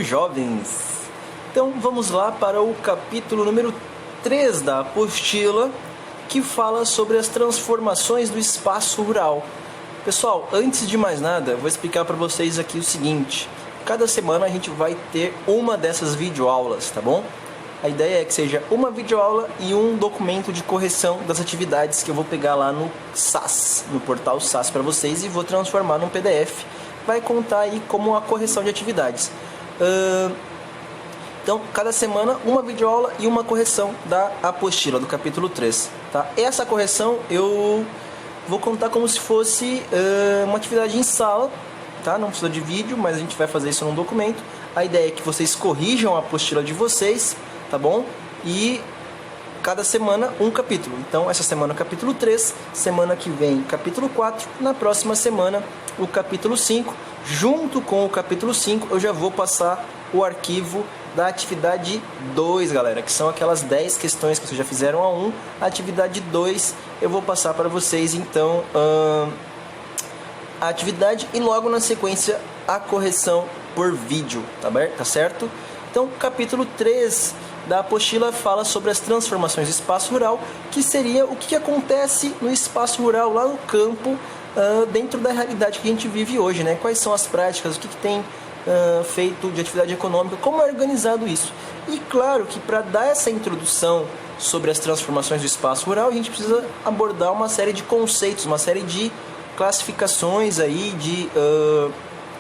jovens! Então vamos lá para o capítulo número 3 da apostila, que fala sobre as transformações do espaço rural. Pessoal, antes de mais nada, eu vou explicar para vocês aqui o seguinte: cada semana a gente vai ter uma dessas videoaulas, tá bom? A ideia é que seja uma videoaula e um documento de correção das atividades que eu vou pegar lá no SAS, no portal SAS para vocês, e vou transformar num PDF. Vai contar aí como a correção de atividades. Então, cada semana, uma videoaula e uma correção da apostila, do capítulo 3. Tá? Essa correção eu vou contar como se fosse uma atividade em sala. Tá? Não precisa de vídeo, mas a gente vai fazer isso num documento. A ideia é que vocês corrijam a apostila de vocês, tá bom? E cada semana um capítulo. Então, essa semana o capítulo 3, semana que vem capítulo 4, na próxima semana o capítulo 5. Junto com o capítulo 5, eu já vou passar o arquivo da atividade 2, galera, que são aquelas 10 questões que vocês já fizeram a 1. A atividade 2 eu vou passar para vocês, então, a atividade e logo na sequência a correção por vídeo, tá certo? Então, capítulo 3 da apostila fala sobre as transformações do espaço rural, que seria o que acontece no espaço rural, lá no campo, dentro da realidade que a gente vive hoje, né? Quais são as práticas, o que tem feito de atividade econômica, como é organizado isso. E claro que para dar essa introdução sobre as transformações do espaço rural, a gente precisa abordar uma série de conceitos, uma série de classificações aí, de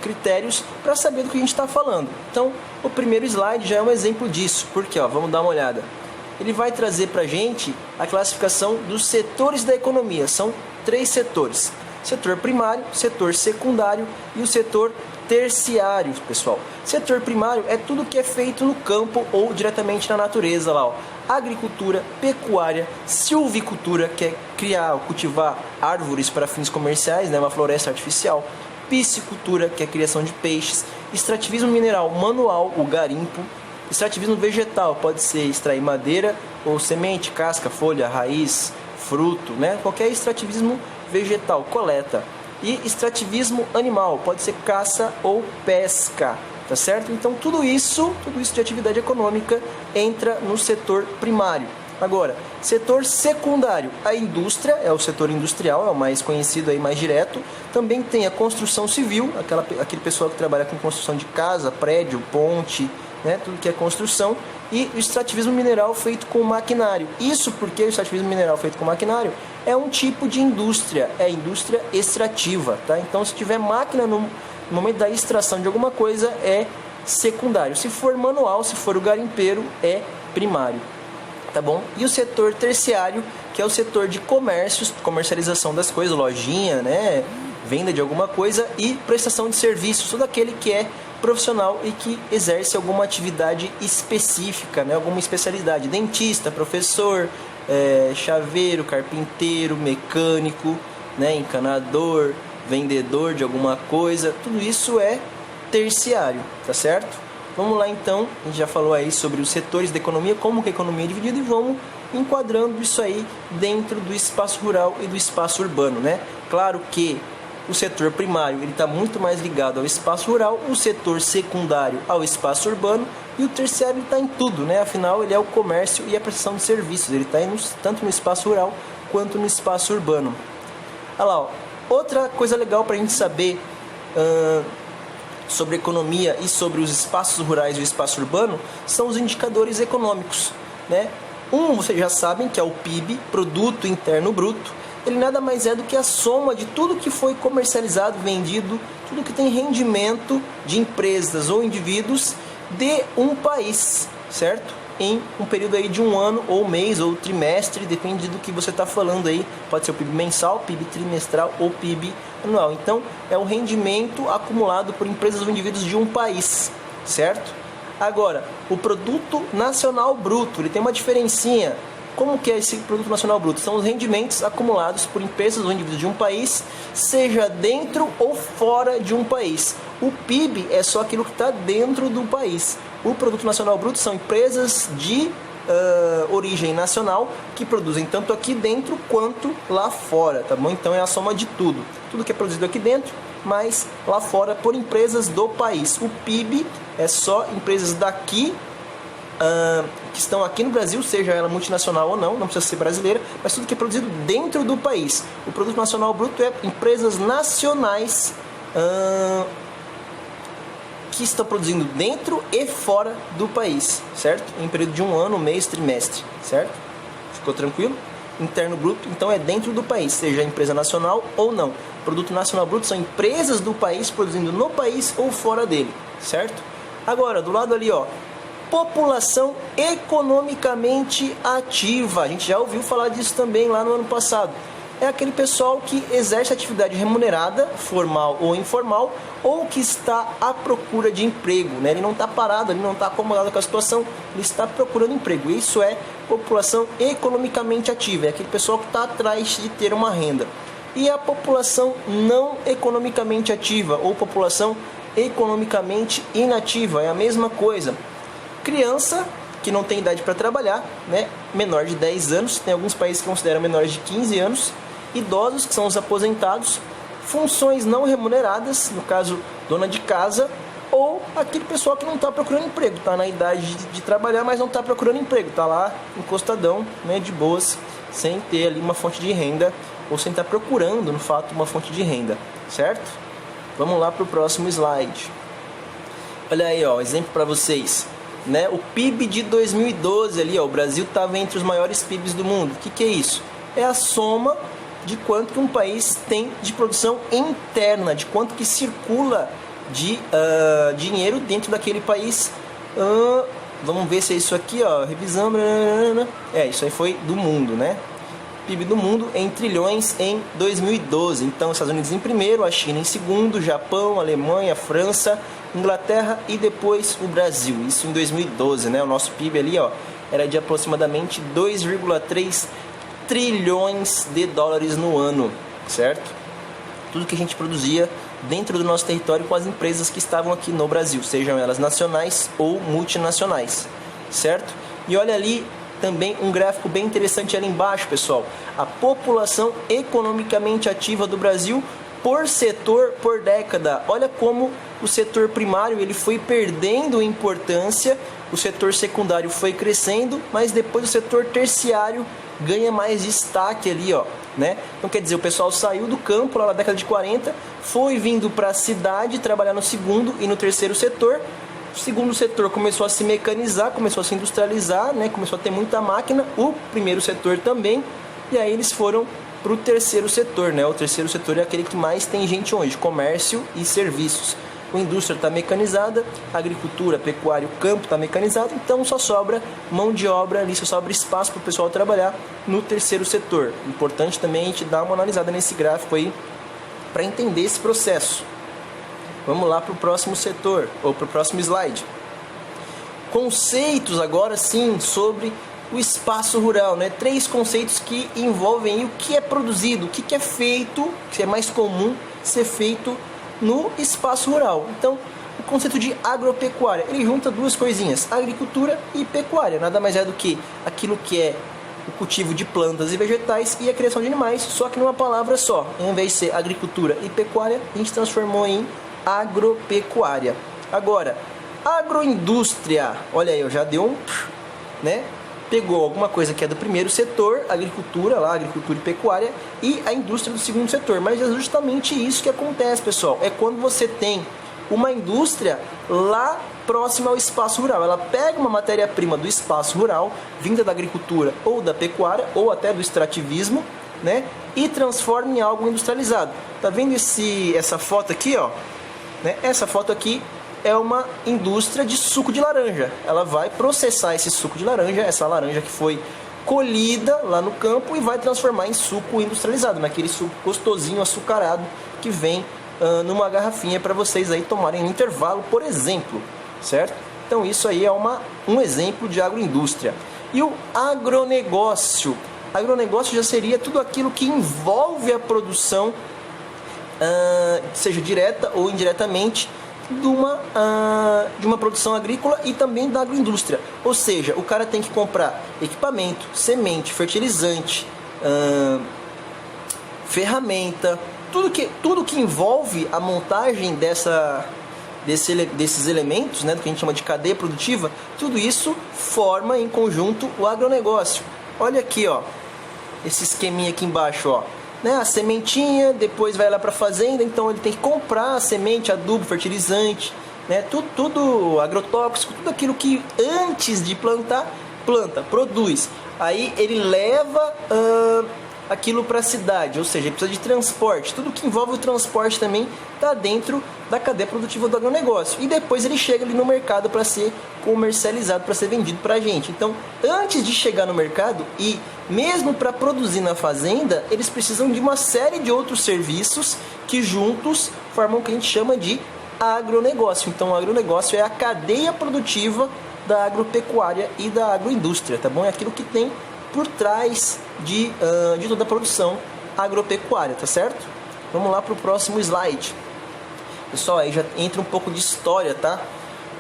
critérios para saber do que a gente está falando. Então, o primeiro slide já é um exemplo disso, porque vamos dar uma olhada. Ele vai trazer para a gente a classificação dos setores da economia. São 3 setores: setor primário, setor secundário e o setor terciário, pessoal. Setor primário é tudo que é feito no campo ou diretamente na natureza lá, ó. Agricultura, pecuária, silvicultura, que é criar ou cultivar árvores para fins comerciais, né, uma floresta artificial. Piscicultura, que é a criação de peixes. Extrativismo mineral manual, o garimpo. Extrativismo vegetal, pode ser extrair madeira ou semente, casca, folha, raiz, fruto, né? Qualquer extrativismo vegetal, coleta. E extrativismo animal, pode ser caça ou pesca, tá certo? Então tudo isso de atividade econômica entra no setor primário. Agora, setor secundário, a indústria, é o setor industrial, é o mais conhecido aí, mais direto. Também tem a construção civil, aquele pessoal que trabalha com construção de casa, prédio, ponte, né, tudo que é construção. E o extrativismo mineral feito com maquinário. Isso porque o extrativismo mineral feito com maquinário é um tipo de indústria, é indústria extrativa, tá? Então, se tiver máquina no momento da extração de alguma coisa, é secundário. Se for manual, se for o garimpeiro, é primário. Tá bom? E o setor terciário, que é o setor de comércios, comercialização das coisas, lojinha, né? Venda de alguma coisa e prestação de serviços, todo aquele que é profissional e que exerce alguma atividade específica, né? Alguma especialidade, dentista, professor, chaveiro, carpinteiro, mecânico, né? Encanador, vendedor de alguma coisa, tudo isso é terciário, tá certo? Vamos lá então, a gente já falou aí sobre os setores da economia, como que a economia é dividida, e vamos enquadrando isso aí dentro do espaço rural e do espaço urbano, né? Claro que o setor primário está muito mais ligado ao espaço rural, o setor secundário ao espaço urbano e o terciário está em tudo, né? Afinal, ele é o comércio e a prestação de serviços, ele está tanto no espaço rural quanto no espaço urbano. Olha lá, ó. Outra coisa legal para a gente saber sobre economia e sobre os espaços rurais e o espaço urbano são os indicadores econômicos, né? Vocês já sabem que é o PIB, Produto Interno Bruto. Ele nada mais é do que a soma de tudo que foi comercializado, vendido, tudo que tem rendimento de empresas ou indivíduos de um país, certo? Em um período aí de um ano, ou mês, ou trimestre, depende do que você está falando aí. Pode ser o PIB mensal, PIB trimestral ou PIB anual. Então, é o rendimento acumulado por empresas ou indivíduos de um país, certo? Agora, o Produto Nacional Bruto, ele tem uma diferencinha. Como que é esse Produto Nacional Bruto? São os rendimentos acumulados por empresas ou indivíduos de um país, seja dentro ou fora de um país. O PIB é só aquilo que está dentro do país. O Produto Nacional Bruto são empresas de origem nacional que produzem tanto aqui dentro quanto lá fora, tá bom? Então é a soma de tudo que é produzido aqui dentro, mas lá fora por empresas do país. O PIB é só empresas daqui que estão aqui no Brasil, seja ela multinacional ou não precisa ser brasileira, mas tudo que é produzido dentro do país. O produto nacional bruto é empresas nacionais que estão produzindo dentro e fora do país, certo? Em período de 1 ano, mês, trimestre, certo? Ficou tranquilo? Interno bruto, então é dentro do país, seja empresa nacional ou não. Produto nacional bruto são empresas do país produzindo no país ou fora dele, certo? Agora, do lado ali, ó, população economicamente ativa. A gente já ouviu falar disso também lá no ano passado. É aquele pessoal que exerce atividade remunerada, formal ou informal, ou que está à procura de emprego, né? Ele não está parado, ele não está acomodado com a situação, ele está procurando emprego. Isso é população economicamente ativa, é aquele pessoal que está atrás de ter uma renda. E a população não economicamente ativa, ou população economicamente inativa, é a mesma coisa. Criança que não tem idade para trabalhar, né? Menor de 10 anos, tem alguns países que consideram menores de 15 anos, idosos, que são os aposentados, funções não remuneradas, no caso, dona de casa, ou aquele pessoal que não está procurando emprego, está na idade de trabalhar, mas não está procurando emprego, está lá encostadão, né, de boas, sem ter ali uma fonte de renda, ou sem estar procurando, no fato, uma fonte de renda, certo? Vamos lá para o próximo slide. Olha aí, ó, exemplo para vocês. Né? O PIB de 2012 ali, ó, o Brasil estava entre os maiores PIBs do mundo. O que é isso? É a soma de quanto que um país tem de produção interna, de quanto que circula de dinheiro dentro daquele país. Vamos ver se é isso aqui, ó, revisando. Isso aí foi do mundo, né? PIB do mundo em trilhões em 2012. Então, Estados Unidos em primeiro, a China em segundo, Japão, Alemanha, França, Inglaterra e depois o Brasil. Isso em 2012, né? O nosso PIB ali, ó, era de aproximadamente 2,3 trilhões de dólares no ano, certo? Tudo que a gente produzia dentro do nosso território com as empresas que estavam aqui no Brasil, sejam elas nacionais ou multinacionais, certo? E olha ali também um gráfico bem interessante ali embaixo, pessoal. A população economicamente ativa do Brasil por setor, por década. Olha como o setor primário ele foi perdendo importância, o setor secundário foi crescendo, mas depois o setor terciário ganha mais destaque ali, ó, né? Então quer dizer, o pessoal saiu do campo lá na década de 40, foi vindo para a cidade trabalhar no segundo e no terceiro setor. O segundo setor começou a se mecanizar, começou a se industrializar, né? Começou a ter muita máquina, o primeiro setor também, e aí eles foram para o terceiro setor, né? O terceiro setor é aquele que mais tem gente hoje, comércio e serviços. A indústria está mecanizada, a agricultura, a pecuária, o campo está mecanizado, então só sobra mão de obra ali, só sobra espaço para o pessoal trabalhar no terceiro setor. Importante também a gente dar uma analisada nesse gráfico aí para entender esse processo. Vamos lá para o próximo setor, ou para o próximo slide. Conceitos agora sim sobre o espaço rural, né? 3 conceitos que envolvem o que é produzido, o que é feito, que é mais comum ser feito no espaço rural. Então, o conceito de agropecuária, ele junta 2 coisinhas, agricultura e pecuária. Nada mais é do que aquilo que é o cultivo de plantas e vegetais e a criação de animais, só que numa palavra só. Em vez de ser agricultura e pecuária, a gente transformou em agropecuária. Agora, agroindústria, olha aí, eu já dei né? Pegou alguma coisa que é do primeiro setor, agricultura, lá, agricultura e pecuária, e a indústria do segundo setor. Mas é justamente isso que acontece, pessoal. É quando você tem uma indústria lá próxima ao espaço rural. Ela pega uma matéria-prima do espaço rural, vinda da agricultura ou da pecuária, ou até do extrativismo, né? E transforma em algo industrializado. Tá vendo essa foto aqui, ó? Né? Essa foto aqui é uma indústria de suco de laranja. Ela vai processar esse suco de laranja, essa laranja que foi colhida lá no campo, e vai transformar em suco industrializado, naquele suco gostosinho, açucarado, que vem numa garrafinha para vocês aí tomarem no intervalo, por exemplo, certo? Então isso aí é um exemplo de agroindústria. E o agronegócio? Agronegócio já seria tudo aquilo que envolve a produção, seja direta ou indiretamente, de uma produção agrícola e também da agroindústria. Ou seja, o cara tem que comprar equipamento, semente, fertilizante, ferramenta, tudo que envolve a montagem desses elementos, né, do que a gente chama de cadeia produtiva, tudo isso forma em conjunto o agronegócio. Olha aqui, ó, esse esqueminha aqui embaixo, ó, né, a sementinha, depois vai lá para a fazenda, então ele tem que comprar a semente, adubo, fertilizante, né, tudo agrotóxico, tudo aquilo que antes de plantar, planta, produz. Aí ele leva aquilo para a cidade, ou seja, ele precisa de transporte. Tudo que envolve o transporte também está dentro da cadeia produtiva do agronegócio. E depois ele chega ali no mercado para ser comercializado, para ser vendido para a gente. Então, antes de chegar no mercado e mesmo para produzir na fazenda, eles precisam de uma série de outros serviços que juntos formam o que a gente chama de agronegócio. Então, o agronegócio é a cadeia produtiva da agropecuária e da agroindústria, tá bom? É aquilo que tem por trás de toda a produção agropecuária, tá certo? Vamos lá para o próximo slide. Pessoal, aí já entra um pouco de história, tá?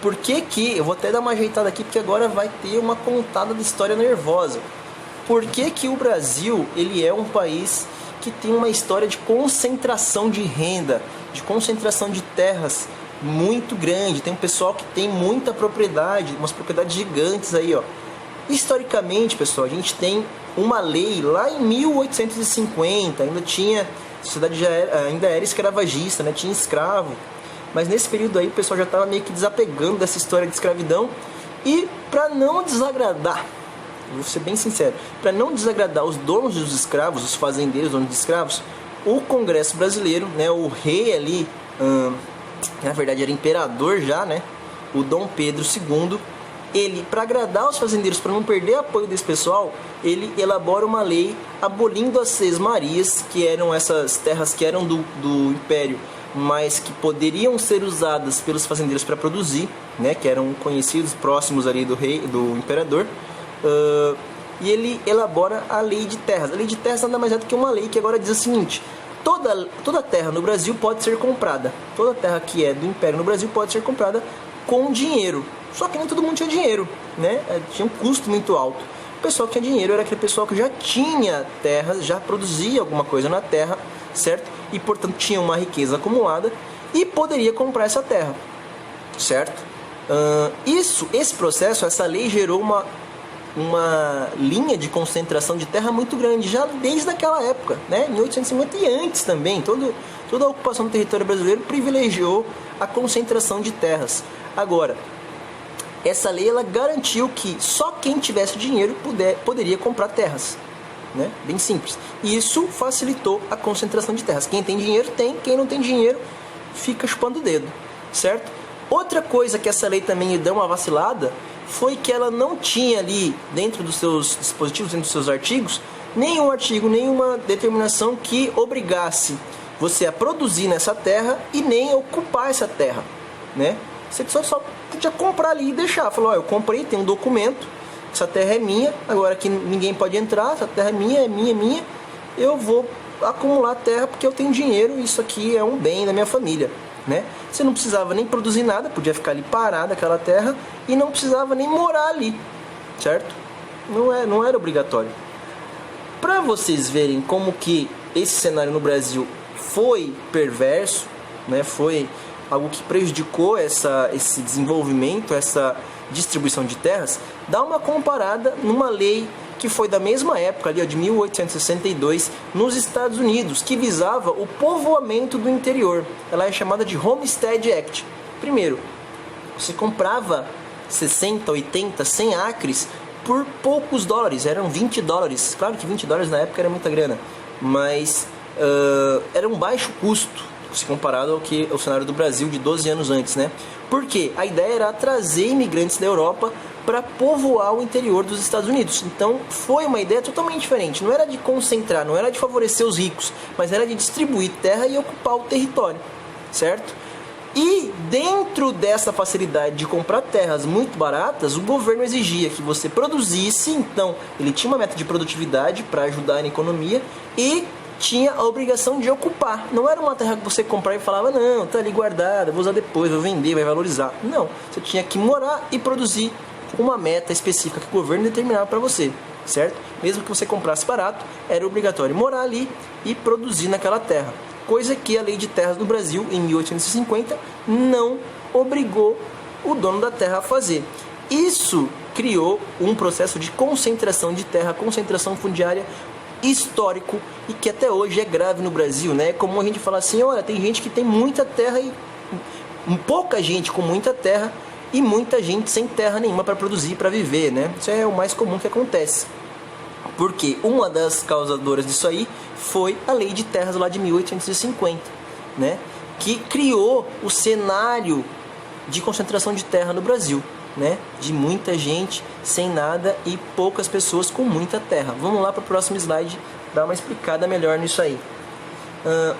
Por que que, eu vou até dar uma ajeitada aqui, porque agora vai ter uma contada de história nervosa. Por que que o Brasil, ele é um país que tem uma história de concentração de renda, de concentração de terras muito grande? Tem um pessoal que tem muita propriedade, umas propriedades gigantes aí, ó. Historicamente, pessoal, a gente tem uma lei lá em 1850, ainda tinha, a sociedade ainda era escravagista, né? Tinha escravo, mas nesse período aí o pessoal já estava meio que desapegando dessa história de escravidão. E para não desagradar, vou ser bem sincero, para não desagradar os donos dos escravos, os fazendeiros, donos de escravos, o Congresso brasileiro, né, o rei ali, na verdade era imperador já, né, o Dom Pedro II, ele, para agradar os fazendeiros, para não perder apoio desse pessoal, ele elabora uma lei abolindo as sesmarias, que eram essas terras que eram do Império, mas que poderiam ser usadas pelos fazendeiros para produzir, né, que eram conhecidos, próximos ali do rei, do imperador, e ele elabora a lei de terras. A lei de terras nada mais é do que uma lei que agora diz o seguinte: toda terra no Brasil pode ser comprada, toda terra que é do Império no Brasil pode ser comprada com dinheiro. Só que nem todo mundo tinha dinheiro, né? Tinha um custo muito alto. O pessoal que tinha dinheiro era aquele pessoal que já tinha terras, já produzia alguma coisa na terra, certo? E portanto tinha uma riqueza acumulada e poderia comprar essa terra, certo? Esse processo, essa lei gerou uma linha de concentração de terra muito grande, já desde aquela época, né? 1850 e antes também. Toda a ocupação do território brasileiro privilegiou a concentração de terras. Agora, essa lei ela garantiu que só quem tivesse dinheiro poderia comprar terras, né? Bem simples. E isso facilitou a concentração de terras. Quem tem dinheiro tem, quem não tem dinheiro fica chupando o dedo, certo? Outra coisa que essa lei também deu uma vacilada foi que ela não tinha ali, dentro dos seus dispositivos, dentro dos seus artigos, nenhum artigo, nenhuma determinação que obrigasse você a produzir nessa terra e nem a ocupar essa terra, né? Você só podia comprar ali e deixar. Falou, ó, eu comprei, tem um documento, essa terra é minha, agora que ninguém pode entrar, essa terra é minha, eu vou acumular terra porque eu tenho dinheiro e isso aqui é um bem da minha família, né? Você não precisava nem produzir nada, podia ficar ali parada aquela terra e não precisava nem morar ali, certo? Não era obrigatório. Para vocês verem como que esse cenário no Brasil foi perverso, né? Foi algo que prejudicou esse desenvolvimento, essa distribuição de terras, dá uma comparada numa lei que foi da mesma época, ali, ó, de 1862, nos Estados Unidos, que visava o povoamento do interior. Ela é chamada de Homestead Act. Primeiro, você comprava 60, 80, 100 acres por poucos dólares, eram $20. Claro que $20 na época era muita grana, mas era um baixo custo se comparado ao cenário do Brasil de 12 anos antes, né? Porque a ideia era trazer imigrantes da Europa para povoar o interior dos Estados Unidos. Então foi uma ideia totalmente diferente. Não era de concentrar, não era de favorecer os ricos, mas era de distribuir terra e ocupar o território, certo? E dentro dessa facilidade de comprar terras muito baratas, o governo exigia que você produzisse. Então ele tinha uma meta de produtividade para ajudar na economia e tinha a obrigação de ocupar. Não era uma terra que você comprava e falava, não, tá ali guardada, vou usar depois, vou vender, vai valorizar. Não, você tinha que morar e produzir uma meta específica que o governo determinava para você, certo? Mesmo que você comprasse barato, era obrigatório morar ali e produzir naquela terra. Coisa que a lei de terras do Brasil, em 1850, não obrigou o dono da terra a fazer. Isso criou um processo de concentração de terra, concentração fundiária histórico e que até hoje é grave no Brasil, né? É comum a gente falar assim, olha, tem gente que tem muita terra e pouca gente com muita terra e muita gente sem terra nenhuma para produzir, para viver, né? Isso é o mais comum que acontece. Porque uma das causadoras disso aí foi a Lei de Terras lá de 1850, né? Que criou o cenário de concentração de terra no Brasil, né? De muita gente sem nada e poucas pessoas com muita terra. Vamos lá para o próximo slide dar uma explicada melhor nisso aí.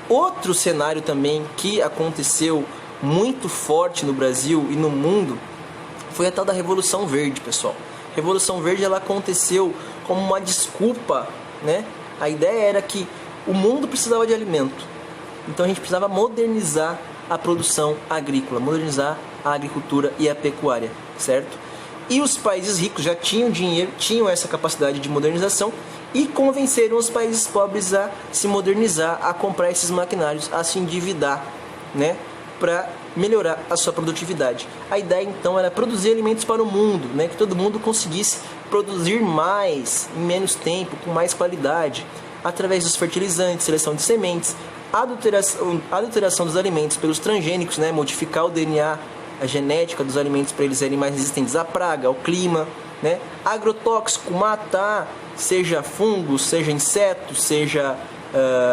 Outro cenário também que aconteceu muito forte no Brasil e no mundo foi a tal da Revolução Verde, pessoal. A Revolução Verde ela aconteceu como uma desculpa, né? A ideia era que o mundo precisava de alimento, então a gente precisava modernizar a produção agrícola, modernizar a agricultura e a pecuária, certo? E os países ricos já tinham dinheiro, tinham essa capacidade de modernização e convenceram os países pobres a se modernizar, a comprar esses maquinários, a se endividar, né? Para melhorar a sua produtividade. A ideia então era produzir alimentos para o mundo, né? Que todo mundo conseguisse produzir mais em menos tempo, com mais qualidade, através dos fertilizantes, seleção de sementes, adulteração dos alimentos pelos transgênicos, né? Modificar o DNA, a genética dos alimentos para eles serem mais resistentes à praga, ao clima, né? Agrotóxico, matar, seja fungos, seja insetos, seja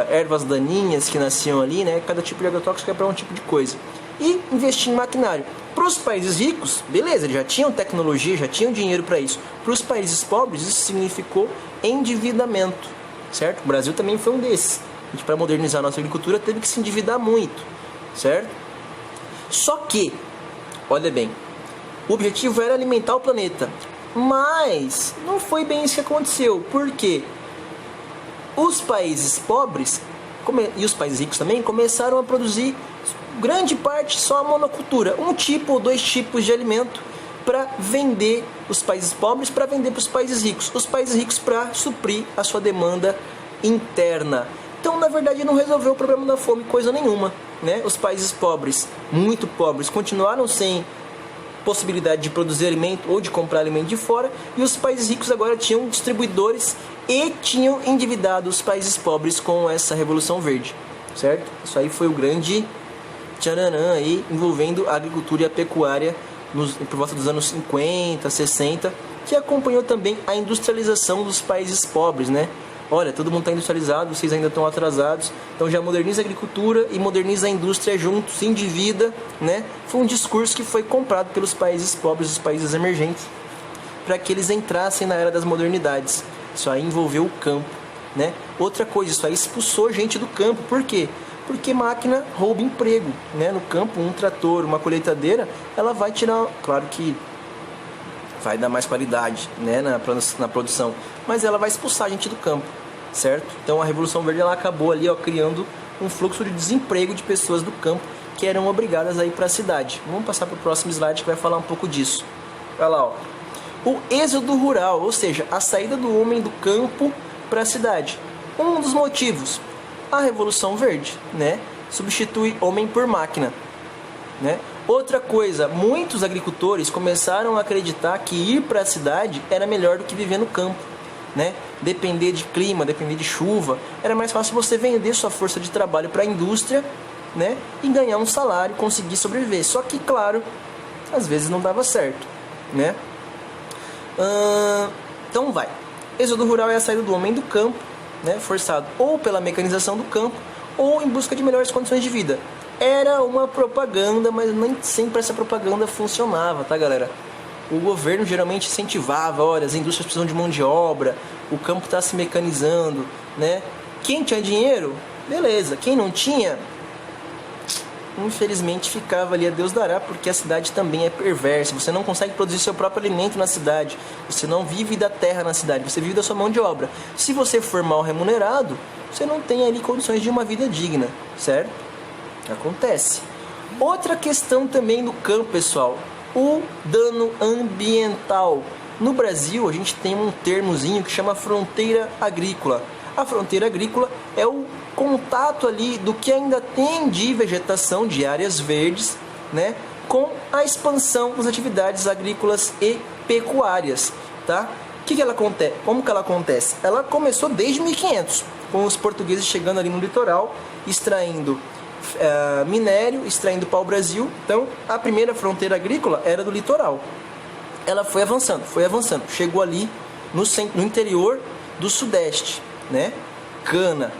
ervas daninhas que nasciam ali, né? Cada tipo de agrotóxico é para um tipo de coisa. E investir em maquinário. Para os países ricos, beleza, eles já tinham tecnologia, já tinham dinheiro para isso. Para os países pobres, isso significou endividamento, certo? O Brasil também foi um desses. A gente, para modernizar a nossa agricultura, teve que se endividar muito, certo? Só que, olha bem, o objetivo era alimentar o planeta, mas não foi bem isso que aconteceu. Por quê? Os países pobres e os países ricos também começaram a produzir grande parte só a monocultura, um tipo ou dois tipos de alimento para vender os países pobres, para vender para os países ricos para suprir a sua demanda interna. Então, na verdade, não resolveu o problema da fome coisa nenhuma, né? Os países pobres, muito pobres, continuaram sem possibilidade de produzir alimento ou de comprar alimento de fora, e os países ricos agora tinham distribuidores e tinham endividado os países pobres com essa Revolução Verde, certo? Isso aí foi o grande tcharanã aí, envolvendo a agricultura e a pecuária por volta dos anos 50, 60, que acompanhou também a industrialização dos países pobres, né? Olha, todo mundo está industrializado, vocês ainda estão atrasados, então já moderniza a agricultura e moderniza a indústria junto, se endivida, né? Foi um discurso que foi comprado pelos países pobres, os países emergentes, para que eles entrassem na era das modernidades. Isso aí envolveu o campo, né? Outra coisa, isso aí expulsou gente do campo. Por quê? Porque máquina rouba emprego, né? No campo, um trator, uma colheitadeira, ela vai tirar, claro que vai dar mais qualidade, né, na produção, mas ela vai expulsar a gente do campo, certo? Então a Revolução Verde ela acabou ali, ó, criando um fluxo de desemprego de pessoas do campo que eram obrigadas a ir para a cidade. Vamos passar para o próximo slide que vai falar um pouco disso. Olha lá, ó. O êxodo rural, ou seja, a saída do homem do campo para a cidade. Um dos motivos, a Revolução Verde, né? Substitui homem por máquina, né? Outra coisa, muitos agricultores começaram a acreditar que ir para a cidade era melhor do que viver no campo, né? Depender de clima, depender de chuva, era mais fácil você vender sua força de trabalho para a indústria, né? E ganhar um salário, conseguir sobreviver. Só que, claro, às vezes não dava certo, né? Então vai. Êxodo rural é a saída do homem do campo, né? Forçado ou pela mecanização do campo ou em busca de melhores condições de vida. Era uma propaganda, mas nem sempre essa propaganda funcionava, tá, galera? O governo geralmente incentivava, olha, as indústrias precisam de mão de obra, o campo está se mecanizando, né? Quem tinha dinheiro, beleza. Quem não tinha, infelizmente ficava ali a Deus dará, porque a cidade também é perversa. Você não consegue produzir seu próprio alimento na cidade, você não vive da terra na cidade, você vive da sua mão de obra. Se você for mal remunerado, você não tem ali condições de uma vida digna, certo? Acontece. Outra questão também no campo, pessoal, o dano ambiental. No Brasil, a gente tem um termozinho que chama fronteira agrícola. A fronteira agrícola é o contato ali do que ainda tem de vegetação, de áreas verdes, né, com a expansão das atividades agrícolas e pecuárias, tá? Que ela acontece? Como que ela acontece? Ela começou desde 1500, com os portugueses chegando ali no litoral, extraindo minério, extraindo pau-brasil. Então, a primeira fronteira agrícola era do litoral. Ela foi avançando, chegou ali no interior do Sudeste, né? Cana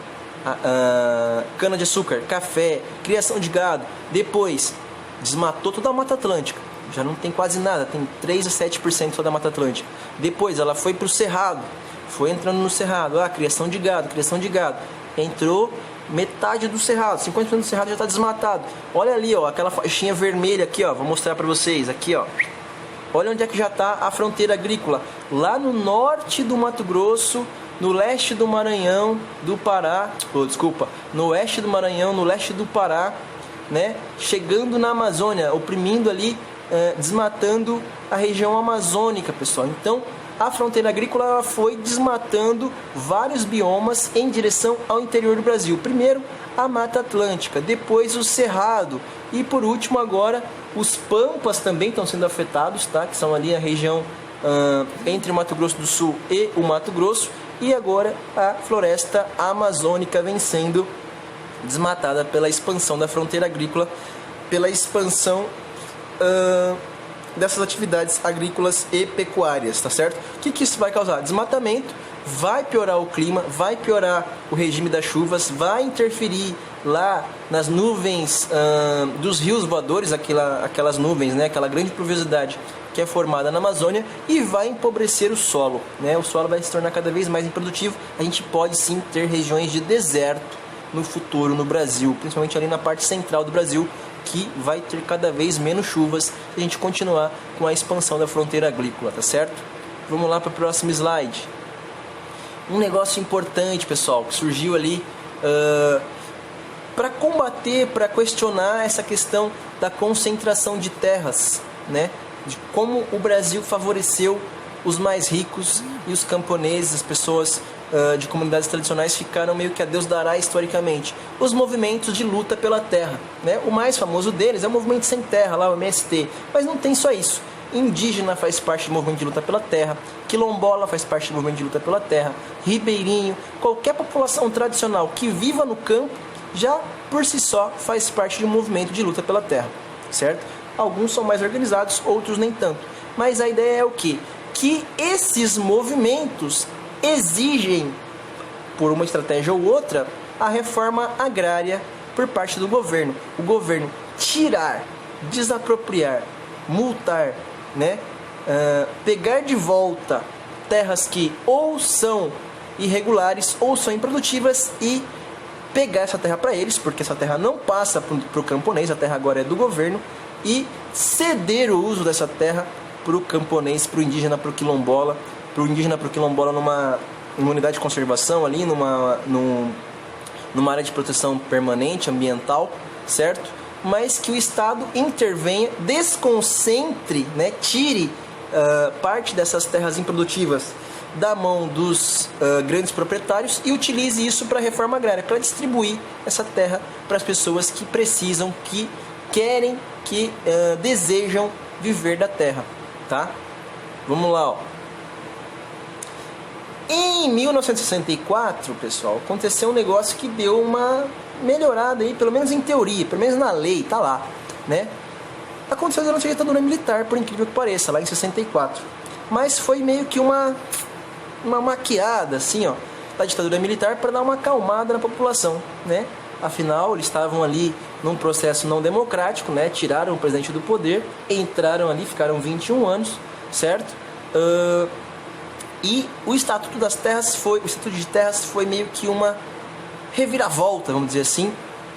de açúcar, café, criação de gado. Depois desmatou toda a Mata Atlântica, já não tem quase nada, tem 3 a 7% só da Mata Atlântica. Depois ela foi para o Cerrado, foi entrando no Cerrado, criação de gado, entrou metade do Cerrado, 50% do Cerrado já está desmatado. Olha ali, ó, aquela faixinha vermelha aqui, ó, vou mostrar para vocês, aqui, ó. Olha onde é que já está a fronteira agrícola, lá no norte do Mato Grosso, no leste do Maranhão, do Pará, no oeste do Maranhão, no leste do Pará, né? Chegando na Amazônia, oprimindo ali, desmatando a região amazônica, pessoal. Então, a fronteira agrícola ela foi desmatando vários biomas em direção ao interior do Brasil. Primeiro, a Mata Atlântica, depois o Cerrado e, por último, agora, os Pampas também estão sendo afetados, tá? Que são ali a região entre o Mato Grosso do Sul e o Mato Grosso. E agora a floresta amazônica vem sendo desmatada pela expansão da fronteira agrícola, pela expansão dessas atividades agrícolas e pecuárias, tá certo? O que isso vai causar? Desmatamento, vai piorar o clima, vai piorar o regime das chuvas, vai interferir lá nas nuvens dos rios voadores, aquelas nuvens, né? Aquela grande pluviosidade que é formada na Amazônia, e vai empobrecer o solo, né? O solo vai se tornar cada vez mais improdutivo. A gente pode sim ter regiões de deserto no futuro no Brasil, principalmente ali na parte central do Brasil, que vai ter cada vez menos chuvas se a gente continuar com a expansão da fronteira agrícola, tá certo? Vamos lá para o próximo slide. Um negócio importante, pessoal, que surgiu ali para combater, para questionar essa questão da concentração de terras, né? De como o Brasil favoreceu os mais ricos e os camponeses, as pessoas de comunidades tradicionais ficaram meio que a Deus dará historicamente. Os movimentos de luta pela terra, né? O mais famoso deles é o Movimento Sem Terra, lá o MST, mas não tem só isso. Indígena faz parte do movimento de luta pela terra, quilombola faz parte do movimento de luta pela terra, ribeirinho, qualquer população tradicional que viva no campo já por si só faz parte de um movimento de luta pela terra, certo? Alguns são mais organizados, outros nem tanto. Mas a ideia é o quê? Que esses movimentos exigem, por uma estratégia ou outra, a reforma agrária por parte do governo. O governo tirar, desapropriar, multar, né? Pegar de volta terras que ou são irregulares ou são improdutivas e pegar essa terra para eles, porque essa terra não passa para o camponês, a terra agora é do governo, e ceder o uso dessa terra para o camponês, para o indígena, para o quilombola, numa unidade de conservação ali, numa área de proteção permanente, ambiental, certo? Mas que o Estado intervenha, desconcentre, né? Tire parte dessas terras improdutivas da mão dos grandes proprietários e utilize isso para a reforma agrária, para distribuir essa terra para as pessoas que precisam, que querem, que desejam viver da terra, tá? Vamos lá, ó. Em 1964, pessoal, aconteceu um negócio que deu uma melhorada aí, pelo menos em teoria, pelo menos na lei, tá lá, né? Aconteceu durante a ditadura militar, por incrível que pareça, lá em 64. Mas foi meio que uma maquiada, assim, ó, da ditadura militar para dar uma acalmada na população, né? Afinal, eles estavam ali num processo não democrático, né? Tiraram o presidente do poder, entraram ali, ficaram 21 anos, certo? E o Estatuto das Terras o Estatuto de Terras foi meio que uma reviravolta, vamos dizer assim,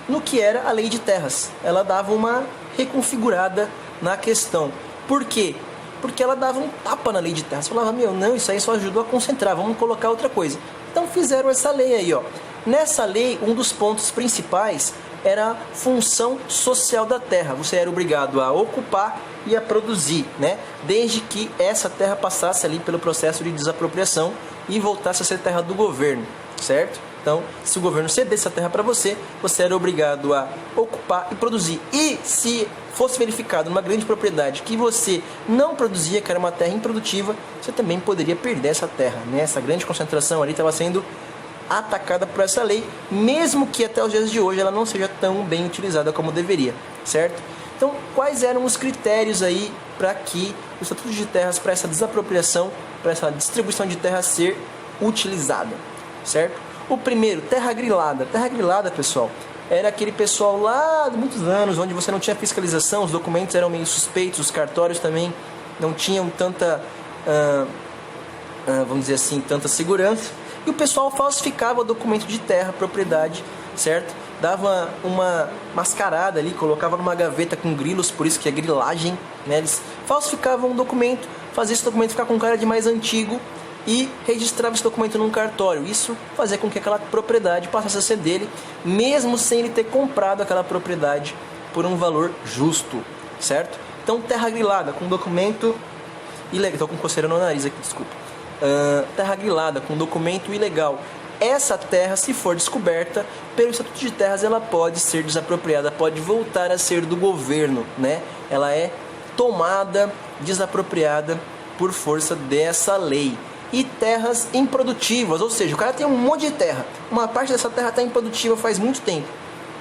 no que era a Lei de Terras. Ela dava uma reconfigurada na questão. Por quê? Porque ela dava um tapa na Lei de Terras. Falava, não, isso aí só ajudou a concentrar, vamos colocar outra coisa. Então fizeram essa lei aí, ó. Nessa lei, um dos pontos principais era a função social da terra. Você era obrigado a ocupar e a produzir, né? Desde que essa terra passasse ali pelo processo de desapropriação e voltasse a ser terra do governo, certo? Então, se o governo cedesse essa terra para você, você era obrigado a ocupar e produzir. E se fosse verificado numa grande propriedade que você não produzia, que era uma terra improdutiva, você também poderia perder essa terra, né? Essa grande concentração ali estava sendo atacada por essa lei, mesmo que até os dias de hoje ela não seja tão bem utilizada como deveria, certo? Então, quais eram os critérios aí para que o Estatuto de Terras, para essa desapropriação, para essa distribuição de terra ser utilizada, certo? O primeiro, terra grilada. Terra grilada, pessoal, era aquele pessoal lá de muitos anos, onde você não tinha fiscalização, os documentos eram meio suspeitos, os cartórios também não tinham tanta, vamos dizer assim, tanta segurança. E o pessoal falsificava o documento de terra, propriedade, certo? Dava uma mascarada ali, colocava numa gaveta com grilos, por isso que é grilagem, né? Eles falsificavam um documento, faziam esse documento ficar com cara de mais antigo e registrava esse documento num cartório. Isso fazia com que aquela propriedade passasse a ser dele, mesmo sem ele ter comprado aquela propriedade por um valor justo, certo? Então, terra grilada com documento ilegal. Estou com coceira no nariz aqui, desculpa. Terra grilada com documento ilegal. Essa terra, se for descoberta pelo Estatuto de Terras, ela pode ser desapropriada, pode voltar a ser do governo, né? Ela é tomada, desapropriada por força dessa lei. E terras improdutivas, ou seja, o cara tem um monte de terra, uma parte dessa terra está improdutiva faz muito tempo.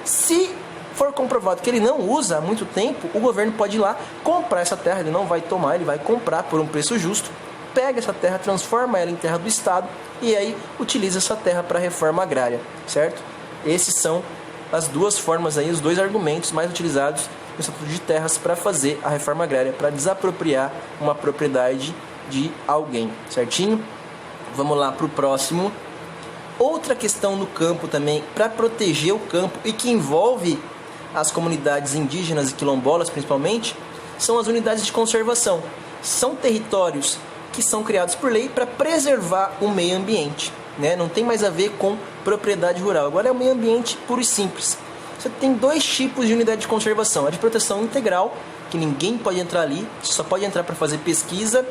Se for comprovado que ele não usa há muito tempo, o governo pode ir lá comprar essa terra, ele não vai tomar, ele vai comprar por um preço justo, pega essa terra, transforma ela em terra do Estado e aí utiliza essa terra para reforma agrária, certo? Esses são as duas formas aí, os dois argumentos mais utilizados no Estatuto de Terras para fazer a reforma agrária, para desapropriar uma propriedade de alguém, certinho? Vamos lá para o próximo. Outra questão no campo também, para proteger o campo e que envolve as comunidades indígenas e quilombolas principalmente, são as unidades de conservação. São territórios que são criados por lei para preservar o meio ambiente, né? Não tem mais a ver com propriedade rural, agora é o meio ambiente puro e simples. Você tem dois tipos de unidade de conservação: a de proteção integral, que ninguém pode entrar ali, só pode entrar para fazer pesquisa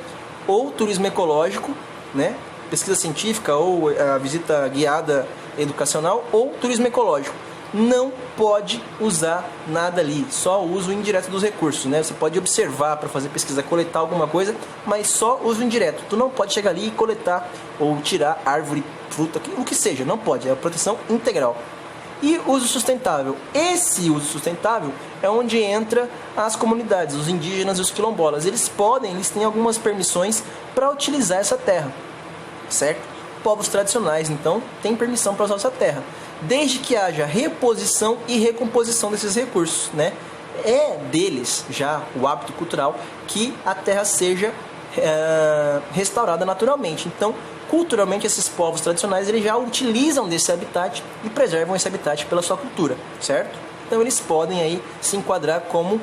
ou turismo ecológico, né? Pesquisa científica ou a visita guiada educacional ou turismo ecológico. Não pode usar nada ali, só uso indireto dos recursos, né? Você pode observar para fazer pesquisa, coletar alguma coisa, mas só uso indireto. Tu não pode chegar ali e coletar ou tirar árvore, fruta, o que seja, não pode, é a proteção integral. E uso sustentável. Esse uso sustentável é onde entra as comunidades, os indígenas e os quilombolas. Eles têm algumas permissões para utilizar essa terra, certo? Povos tradicionais, então, têm permissão para usar essa terra, desde que haja reposição e recomposição desses recursos, né? É deles já o hábito cultural que a terra seja restaurada naturalmente. Então, culturalmente, esses povos tradicionais eles já utilizam desse habitat e preservam esse habitat pela sua cultura, certo? Então eles podem aí se enquadrar como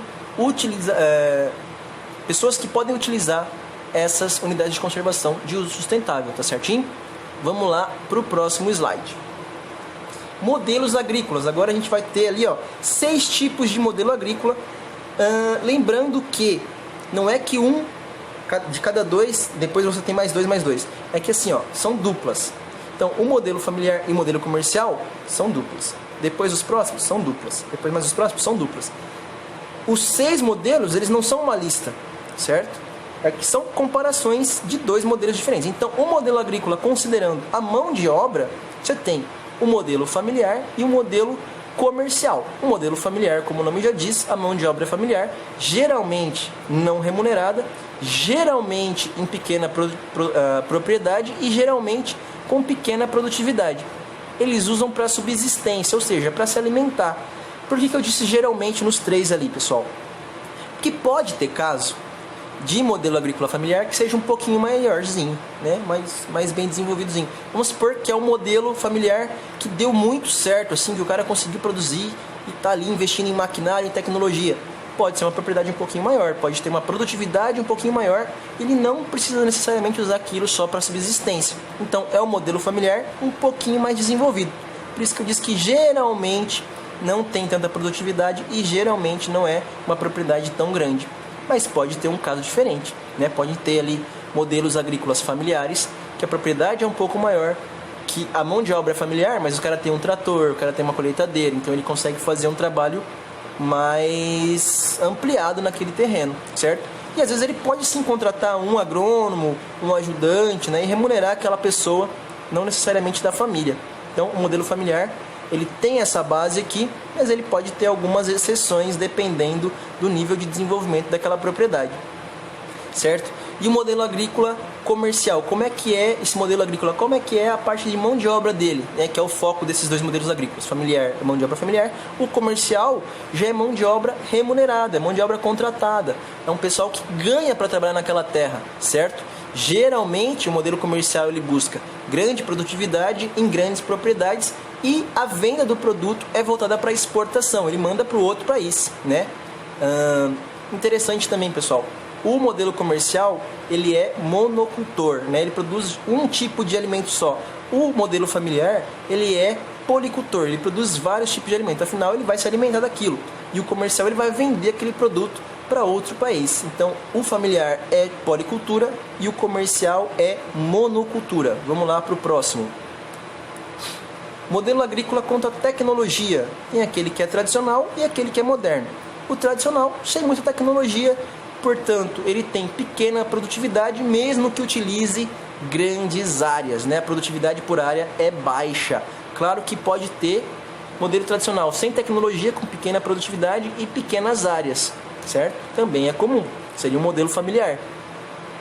pessoas que podem utilizar essas unidades de conservação de uso sustentável, tá certinho? Vamos lá para o próximo slide. Modelos agrícolas. Agora a gente vai ter ali 6 tipos de modelo agrícola. Lembrando que não é que de cada 2, depois você tem mais 2. É que assim, são duplas. Então, o modelo familiar e o modelo comercial são duplas. Depois os próximos são duplas. Depois mais os próximos são duplas. Os 6 modelos, eles não são uma lista, certo? É que são comparações de 2 modelos diferentes. Então, o modelo agrícola, considerando a mão de obra, você tem o modelo familiar e o modelo comercial. O modelo familiar, como o nome já diz, a mão de obra é familiar, geralmente não remunerada, geralmente em pequena propriedade e geralmente com pequena produtividade. Eles usam para subsistência, ou seja, para se alimentar. Por que eu disse geralmente nos 3 ali, pessoal? Porque pode ter caso de modelo agrícola familiar que seja um pouquinho maiorzinho, né? mais bem desenvolvidozinho. Vamos supor que é um modelo familiar que deu muito certo, assim, que o cara conseguiu produzir e está ali investindo em maquinário, em tecnologia. Pode ser uma propriedade um pouquinho maior, pode ter uma produtividade um pouquinho maior, ele não precisa necessariamente usar aquilo só para subsistência. Então é um modelo familiar um pouquinho mais desenvolvido. Por isso que eu disse que geralmente não tem tanta produtividade e geralmente não é uma propriedade tão grande. Mas pode ter um caso diferente, né? Pode ter ali modelos agrícolas familiares, que a propriedade é um pouco maior, que a mão de obra é familiar, mas o cara tem um trator, o cara tem uma colheitadeira, então ele consegue fazer um trabalho mais ampliado naquele terreno, certo? E às vezes ele pode sim contratar um agrônomo, um ajudante, né, e remunerar aquela pessoa, não necessariamente da família. Então o modelo familiar, ele tem essa base aqui, mas ele pode ter algumas exceções dependendo do nível de desenvolvimento daquela propriedade, certo? E o modelo agrícola comercial, como é que é esse modelo agrícola? Como é que é a parte de mão de obra dele, né? Que é o foco desses dois modelos agrícolas, familiar, mão de obra familiar. O comercial já é mão de obra remunerada, é mão de obra contratada. É um pessoal que ganha para trabalhar naquela terra, certo? Geralmente o modelo comercial ele busca grande produtividade em grandes propriedades e a venda do produto é voltada para exportação, ele manda para o outro país, né? Interessante também, pessoal. O modelo comercial, ele é monocultor, né? Ele produz um tipo de alimento só. O modelo familiar, ele é policultor, ele produz vários tipos de alimento. Afinal, ele vai se alimentar daquilo. E o comercial, ele vai vender aquele produto para outro país. Então, o familiar é policultura e o comercial é monocultura. Vamos lá para o próximo. Modelo agrícola contra tecnologia. Tem aquele que é tradicional e aquele que é moderno. O tradicional, sem muita tecnologia, portanto, ele tem pequena produtividade, mesmo que utilize grandes áreas, né? A produtividade por área é baixa. Claro que pode ter modelo tradicional sem tecnologia, com pequena produtividade e pequenas áreas, certo? Também é comum. Seria um modelo familiar,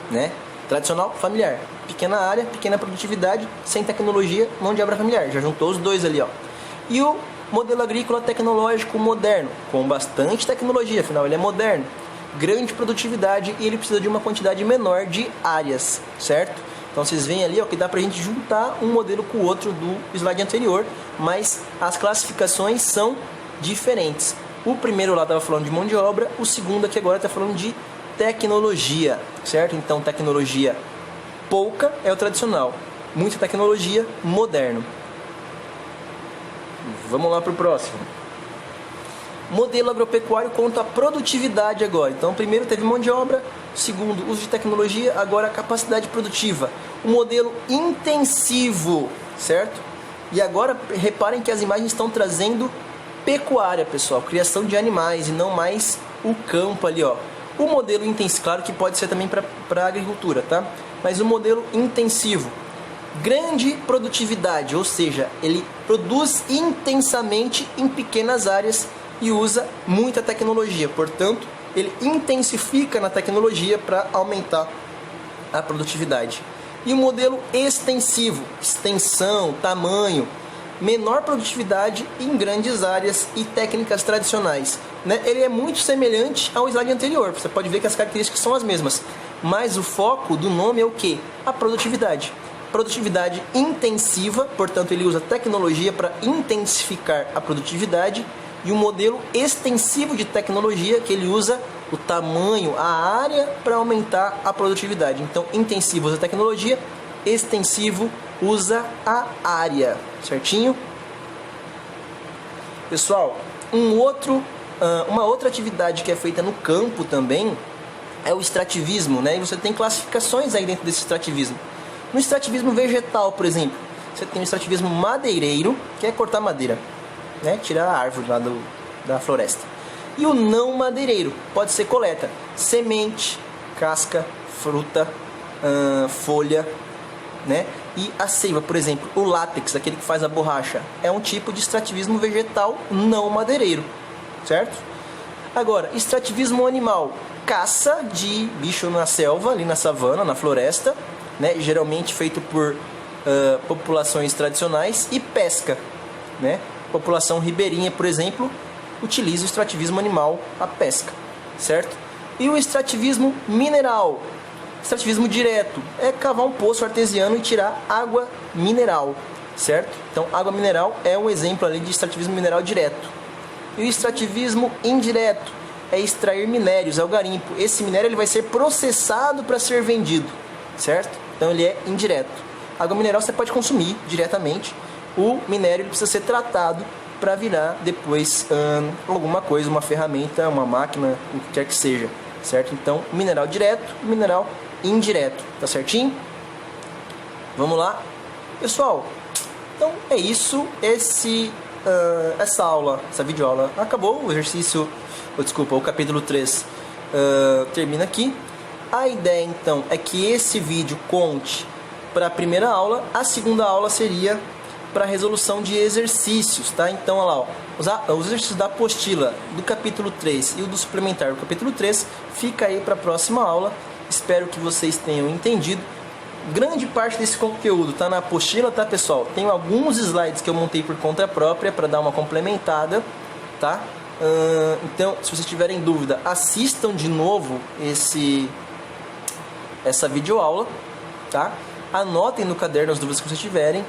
né? Tradicional, familiar. Pequena área, pequena produtividade, sem tecnologia, mão de obra familiar. Já juntou os dois ali, ó. E o modelo agrícola tecnológico moderno, com bastante tecnologia, afinal ele é moderno. Grande produtividade e ele precisa de uma quantidade menor de áreas, certo? Então vocês veem ali, ó, que dá pra gente juntar um modelo com o outro do slide anterior, mas as classificações são diferentes. O primeiro lá estava falando de mão de obra, o segundo aqui agora está falando de tecnologia, certo? Então tecnologia pouca é o tradicional, muita tecnologia, moderno. Vamos lá para o próximo. Modelo agropecuário quanto à produtividade agora. Então, primeiro teve mão de obra, segundo, uso de tecnologia, agora a capacidade produtiva. O modelo intensivo, certo? E agora, reparem que as imagens estão trazendo pecuária, pessoal, criação de animais e não mais o campo ali, ó. O modelo intensivo, claro que pode ser também para agricultura, tá? Mas o modelo intensivo, grande produtividade, ou seja, ele produz intensamente em pequenas áreas e usa muita tecnologia, portanto, ele intensifica na tecnologia para aumentar a produtividade. E o modelo extensivo, extensão, tamanho, menor produtividade em grandes áreas e técnicas tradicionais, né? Ele é muito semelhante ao slide anterior, você pode ver que as características são as mesmas, mas o foco do nome é o que? A produtividade. Produtividade intensiva, portanto ele usa tecnologia para intensificar a produtividade, e um modelo extensivo de tecnologia, que ele usa o tamanho, a área, para aumentar a produtividade. Então, intensivo usa tecnologia, extensivo usa a área, certinho? Pessoal, uma outra atividade que é feita no campo também é o extrativismo, né? E você tem classificações aí dentro desse extrativismo. No extrativismo vegetal, por exemplo, você tem o extrativismo madeireiro, que é cortar madeira, né? Tirar a árvore lá da floresta. E o não madeireiro pode ser coleta, semente, casca, fruta, folha, né? E a seiva, por exemplo, o látex, aquele que faz a borracha, é um tipo de extrativismo vegetal não madeireiro, certo? Agora, extrativismo animal, caça de bicho na selva, ali na savana, na floresta, né? Geralmente feito por populações tradicionais, e pesca, né? População ribeirinha, por exemplo, utiliza o extrativismo animal, a pesca, certo? E o extrativismo mineral, extrativismo direto, é cavar um poço artesiano e tirar água mineral, certo? Então, água mineral é um exemplo ali de extrativismo mineral direto. E o extrativismo indireto é extrair minérios, é o garimpo. Esse minério ele vai ser processado para ser vendido, certo? Então, ele é indireto. Água mineral você pode consumir diretamente. O minério ele precisa ser tratado para virar depois alguma coisa, uma ferramenta, uma máquina, o que quer que seja, certo? Então, mineral direto, mineral indireto, tá certinho? Vamos lá? Pessoal, Então é isso, essa aula, essa videoaula acabou, o exercício, o capítulo 3 termina aqui. A ideia então é que esse vídeo conte para a primeira aula, a segunda aula seria para resolução de exercícios, tá? Então, olha lá, ó, os exercícios da apostila do capítulo 3 e o do suplementar do capítulo 3 fica aí para a próxima aula. Espero que vocês tenham entendido. Grande parte desse conteúdo tá na apostila, tá, pessoal? Tem alguns slides que eu montei por conta própria para dar uma complementada, tá? Então, se vocês tiverem dúvida, assistam de novo essa videoaula, tá? Anotem no caderno as dúvidas que vocês tiverem,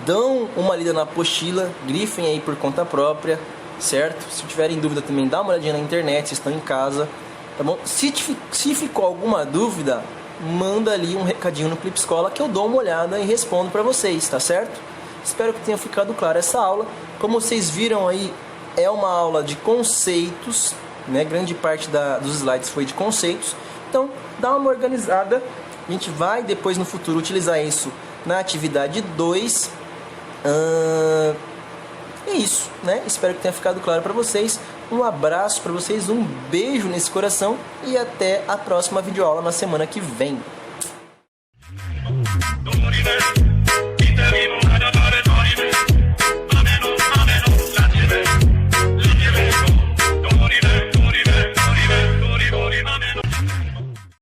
dão uma lida na apostila, grifem aí por conta própria, certo? Se tiverem dúvida também, dá uma olhadinha na internet, se estão em casa, tá bom? Se ficou alguma dúvida, manda ali um recadinho no Clipe Escola que eu dou uma olhada e respondo para vocês, tá certo? Espero que tenha ficado claro essa aula. Como vocês viram aí, é uma aula de conceitos, né? Grande parte dos slides foi de conceitos. Então, dá uma organizada. A gente vai depois no futuro utilizar isso na atividade 2. É isso, né? Espero que tenha ficado claro para vocês. Um abraço para vocês, um beijo nesse coração e até a próxima videoaula na semana que vem.